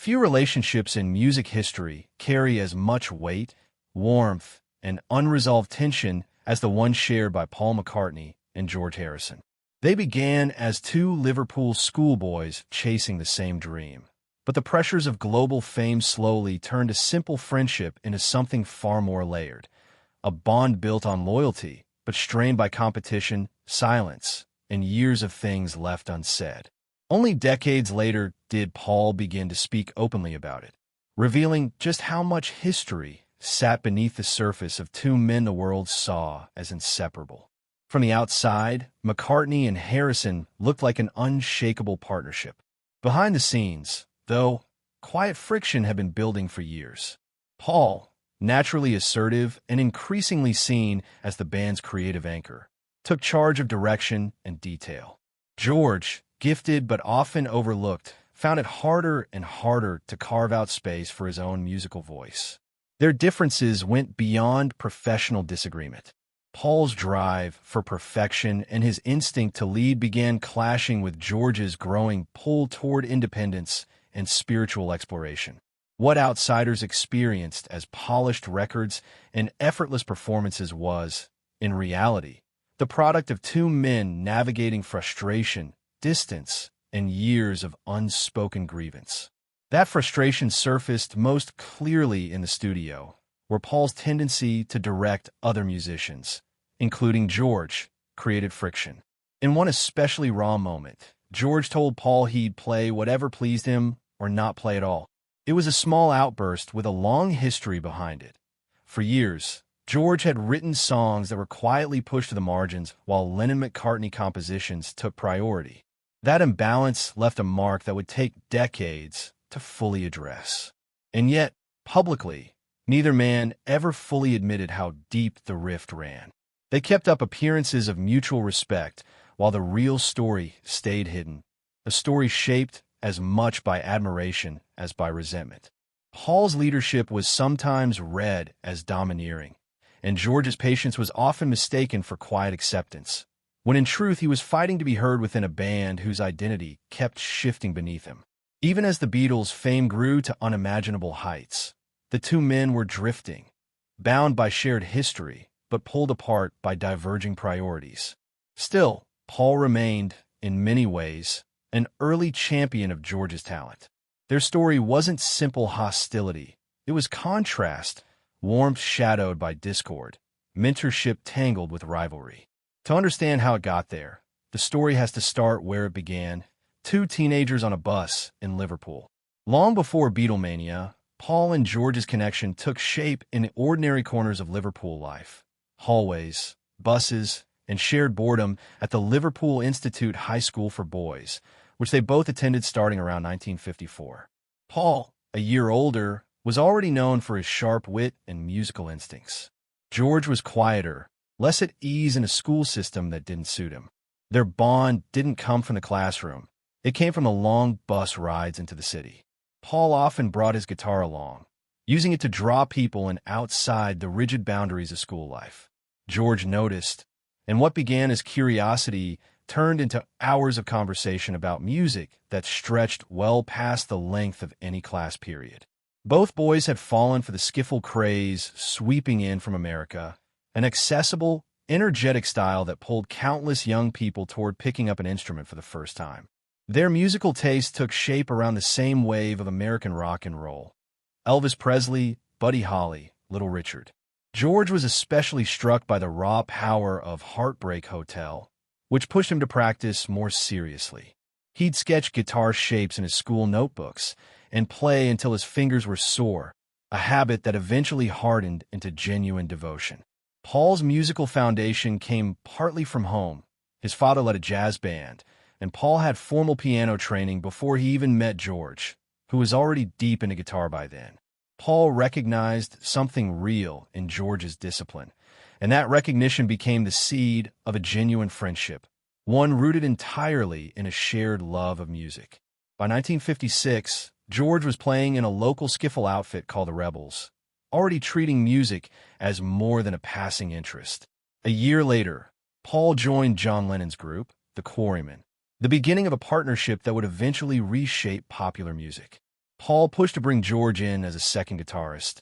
Few relationships in music history carry as much weight, warmth, and unresolved tension as the one shared by Paul McCartney and George Harrison. They began as two Liverpool schoolboys chasing the same dream. But the pressures of global fame slowly turned a simple friendship into something far more layered. A bond built on loyalty, but strained by competition, silence, and years of things left unsaid. Only decades later did Paul begin to speak openly about it, revealing just how much history sat beneath the surface of two men the world saw as inseparable. From the outside, McCartney and Harrison looked like an unshakable partnership. Behind the scenes, though, quiet friction had been building for years. Paul, naturally assertive and increasingly seen as the band's creative anchor, took charge of direction and detail. George, gifted but often overlooked, found it harder and harder to carve out space for his own musical voice. Their differences went beyond professional disagreement. Paul's drive for perfection and his instinct to lead began clashing with George's growing pull toward independence and spiritual exploration. What outsiders experienced as polished records and effortless performances was, in reality, the product of two men navigating frustration, distance, and years of unspoken grievance. That frustration surfaced most clearly in the studio, where Paul's tendency to direct other musicians, including George, created friction. In one especially raw moment, George told Paul he'd play whatever pleased him or not play at all. It was a small outburst with a long history behind it. For years, George had written songs that were quietly pushed to the margins while Lennon-McCartney compositions took priority. That imbalance left a mark that would take decades to fully address. And yet, publicly, neither man ever fully admitted how deep the rift ran. They kept up appearances of mutual respect while the real story stayed hidden, a story shaped as much by admiration as by resentment. Paul's leadership was sometimes read as domineering, and George's patience was often mistaken for quiet acceptance, when in truth he was fighting to be heard within a band whose identity kept shifting beneath him. Even as the Beatles' fame grew to unimaginable heights, the two men were drifting, bound by shared history, but pulled apart by diverging priorities. Still, Paul remained, in many ways, an early champion of George's talent. Their story wasn't simple hostility. It was contrast, warmth shadowed by discord, mentorship tangled with rivalry. To understand how it got there, the story has to start where it began, two teenagers on a bus in Liverpool. Long before Beatlemania, Paul and George's connection took shape in the ordinary corners of Liverpool life. Hallways, buses, and shared boredom at the Liverpool Institute High School for Boys, which they both attended starting around 1954. Paul, a year older, was already known for his sharp wit and musical instincts. George was quieter, less at ease in a school system that didn't suit him. Their bond didn't come from the classroom. It came from the long bus rides into the city. Paul often brought his guitar along, using it to draw people in outside the rigid boundaries of school life. George noticed, and what began as curiosity turned into hours of conversation about music that stretched well past the length of any class period. Both boys had fallen for the skiffle craze sweeping in from America, an accessible, energetic style that pulled countless young people toward picking up an instrument for the first time. Their musical taste took shape around the same wave of American rock and roll. Elvis Presley, Buddy Holly, Little Richard. George was especially struck by the raw power of Heartbreak Hotel, which pushed him to practice more seriously. He'd sketch guitar shapes in his school notebooks and play until his fingers were sore, a habit that eventually hardened into genuine devotion. Paul's musical foundation came partly from home. His father led a jazz band, and Paul had formal piano training before he even met George, who was already deep into guitar by then. Paul recognized something real in George's discipline, and that recognition became the seed of a genuine friendship, one rooted entirely in a shared love of music. By 1956, George was playing in a local skiffle outfit called the Rebels, already treating music as more than a passing interest. A year later, Paul joined John Lennon's group, the Quarrymen, the beginning of a partnership that would eventually reshape popular music. Paul pushed to bring George in as a second guitarist,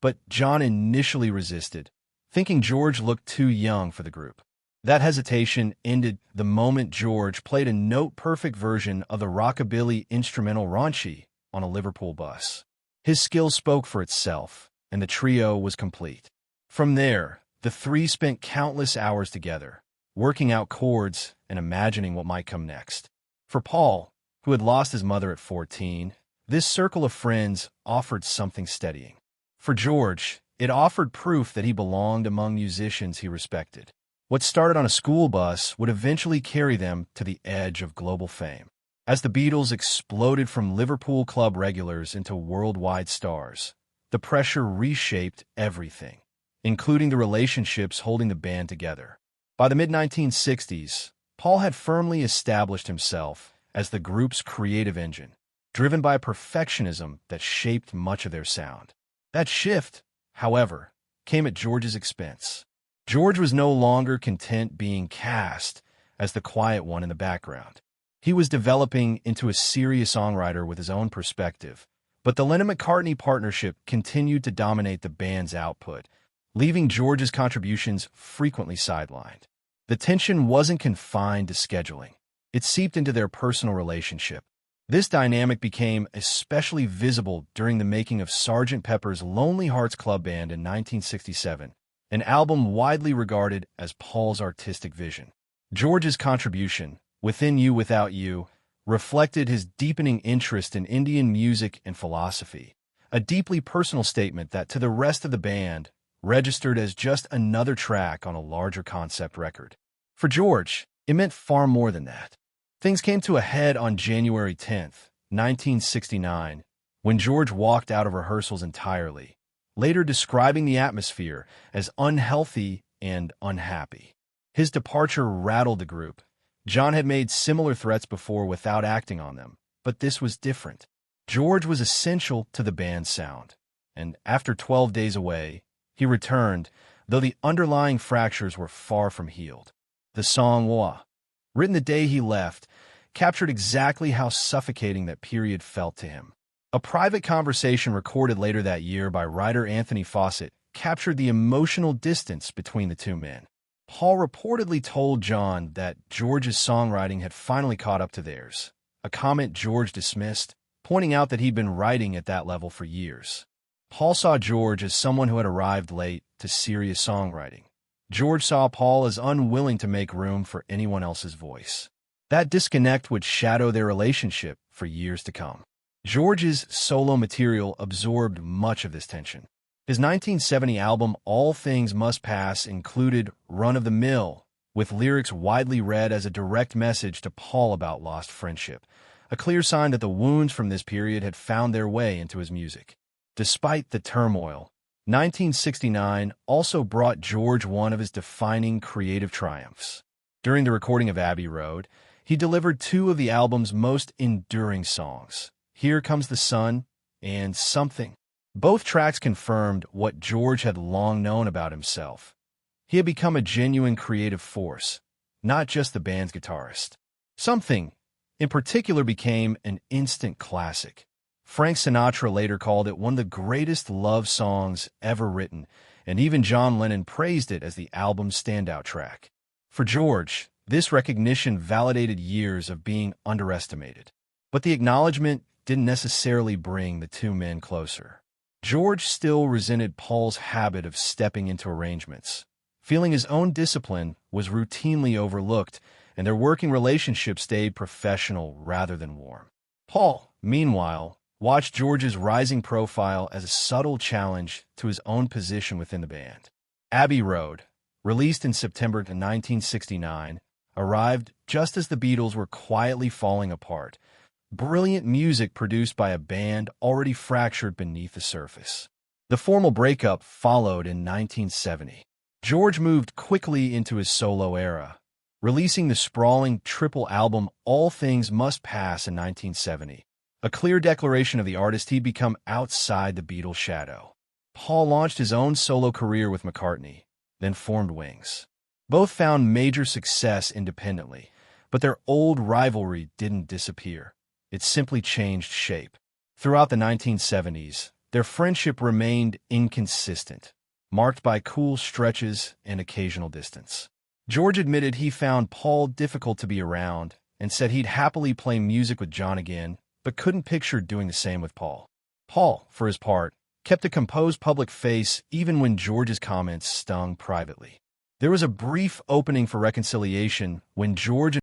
but John initially resisted, thinking George looked too young for the group. That hesitation ended the moment George played a note-perfect version of the rockabilly instrumental Raunchy on a Liverpool bus. His skill spoke for itself, and the trio was complete. From there, the three spent countless hours together, working out chords and imagining what might come next. For Paul, who had lost his mother at 14, this circle of friends offered something steadying. For George, it offered proof that he belonged among musicians he respected. What started on a school bus would eventually carry them to the edge of global fame. As the Beatles exploded from Liverpool club regulars into worldwide stars, the pressure reshaped everything, including the relationships holding the band together. By the mid-1960s, Paul had firmly established himself as the group's creative engine, driven by a perfectionism that shaped much of their sound. That shift, however, came at George's expense. George was no longer content being cast as the quiet one in the background. He was developing into a serious songwriter with his own perspective, but the Lennon-McCartney partnership continued to dominate the band's output, leaving George's contributions frequently sidelined. The tension wasn't confined to scheduling. It seeped into their personal relationship. This dynamic became especially visible during the making of Sgt. Pepper's Lonely Hearts Club Band in 1967, an album widely regarded as Paul's artistic vision. George's contribution, Within You Without You, reflected his deepening interest in Indian music and philosophy, a deeply personal statement that, to the rest of the band, registered as just another track on a larger concept record. For George, it meant far more than that. Things came to a head on January 10, 1969, when George walked out of rehearsals entirely, later describing the atmosphere as unhealthy and unhappy. His departure rattled the group. John had made similar threats before without acting on them, but this was different. George was essential to the band's sound, and after 12 days away, he returned, though the underlying fractures were far from healed. The song Wah, written the day he left, captured exactly how suffocating that period felt to him. A private conversation recorded later that year by writer Anthony Fawcett captured the emotional distance between the two men. Paul reportedly told John that George's songwriting had finally caught up to theirs, a comment George dismissed, pointing out that he'd been writing at that level for years. Paul saw George as someone who had arrived late to serious songwriting. George saw Paul as unwilling to make room for anyone else's voice. That disconnect would shadow their relationship for years to come. George's solo material absorbed much of this tension. His 1970 album All Things Must Pass included Run of the Mill, with lyrics widely read as a direct message to Paul about lost friendship, a clear sign that the wounds from this period had found their way into his music. Despite the turmoil, 1969 also brought George one of his defining creative triumphs. During the recording of Abbey Road, he delivered two of the album's most enduring songs, Here Comes the Sun and Something. Both tracks confirmed what George had long known about himself. He had become a genuine creative force, not just the band's guitarist. Something, in particular, became an instant classic. Frank Sinatra later called it one of the greatest love songs ever written, and even John Lennon praised it as the album's standout track. For George, this recognition validated years of being underestimated. But the acknowledgement didn't necessarily bring the two men closer. George still resented Paul's habit of stepping into arrangements, feeling his own discipline was routinely overlooked, and their working relationship stayed professional rather than warm. Paul, meanwhile, watched George's rising profile as a subtle challenge to his own position within the band. Abbey Road, released in September 1969, arrived just as the Beatles were quietly falling apart. Brilliant music produced by a band already fractured beneath the surface. The formal breakup followed in 1970. George moved quickly into his solo era, releasing the sprawling triple album All Things Must Pass in 1970, a clear declaration of the artist he'd become outside the Beatles' shadow. Paul launched his own solo career with McCartney, then formed Wings. Both found major success independently, but their old rivalry didn't disappear. It simply changed shape. Throughout the 1970s, their friendship remained inconsistent, marked by cool stretches and occasional distance. George admitted he found Paul difficult to be around and said he'd happily play music with John again, but couldn't picture doing the same with Paul. Paul, for his part, kept a composed public face even when George's comments stung privately. There was a brief opening for reconciliation when George